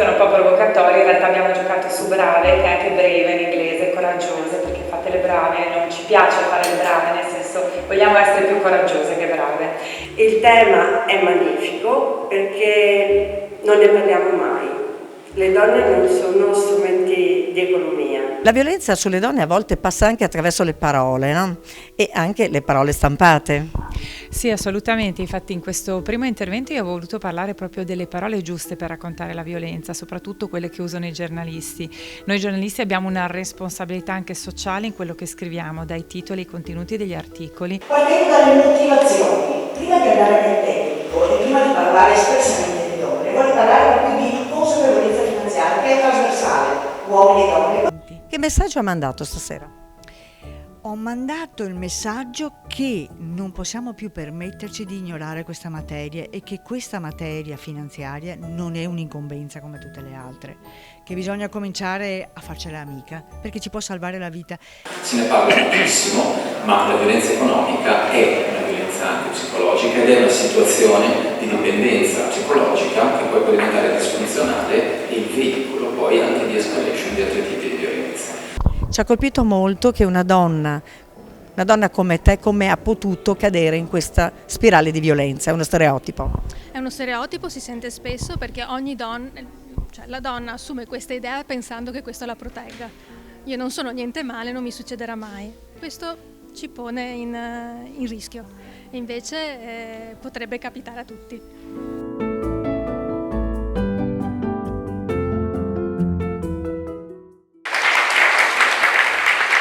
sono un po' provocatorie, in realtà abbiamo giocato su brave, che è anche brave in inglese, coraggiose, perché fate le brave, non ci piace fare le brave, nel senso vogliamo essere più coraggiose che brave. Il tema è magnifico perché non ne parliamo mai. Le donne non sono strumenti di economia. La violenza sulle donne a volte passa anche attraverso le parole, no? E anche le parole stampate. Sì, assolutamente, infatti in questo primo intervento io avevo voluto parlare proprio delle parole giuste per raccontare la violenza, soprattutto quelle che usano i giornalisti. Noi giornalisti abbiamo una responsabilità anche sociale in quello che scriviamo, dai titoli ai contenuti degli articoli. Partendo dalle motivazioni, prima di andare nel tecnico e prima di parlare espressamente di donne, voglio parlare proprio di consapevolezza finanziaria, che è trasversale, uomini e donne. Che messaggio ha mandato stasera? Ho mandato il messaggio che non possiamo più permetterci di ignorare questa materia e che questa materia finanziaria non è un'incombenza come tutte le altre, che bisogna cominciare a farcela amica perché ci può salvare la vita. Se ne parla moltissimo, ma la violenza economica è una violenza anche psicologica ed è una situazione di dipendenza psicologica che poi può diventare disfunzionale e il veicolo poi anche di escalation di altri tipi di violenza. Ci ha colpito molto che una donna come te, come ha potuto cadere in questa spirale di violenza? È uno stereotipo? È uno stereotipo, si sente spesso perché ogni donna, cioè la donna assume questa idea pensando che questo la protegga. Io non sono niente male, non mi succederà mai. Questo ci pone in rischio e invece potrebbe capitare a tutti.